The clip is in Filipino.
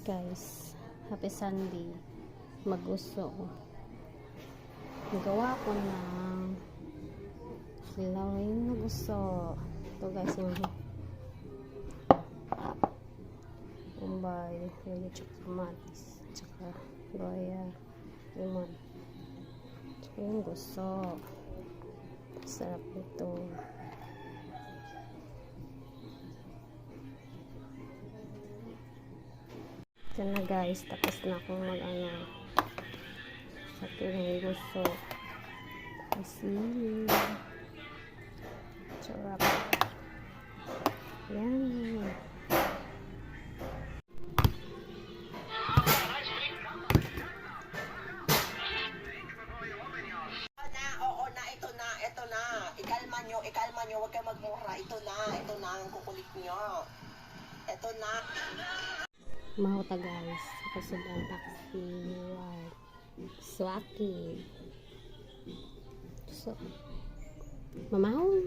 Guys, happy Sunday. Magusto ko. Nagawa ko ng silawin na gusto. Ito guys, yung umbay, yung tsaka kamatis, tsaka loya, lemon. Tsaka yung gusto. Sarap ito. Ito na guys, tapos na akong mag-ano sa aking gusto. Kasi sarap. Yan. Ikalma nyo, huwag kayo magmura. Ito na ang kukulit nyo. Ito na. Mahota guys. Kasi ang taxi. Swaki. So, mamahong.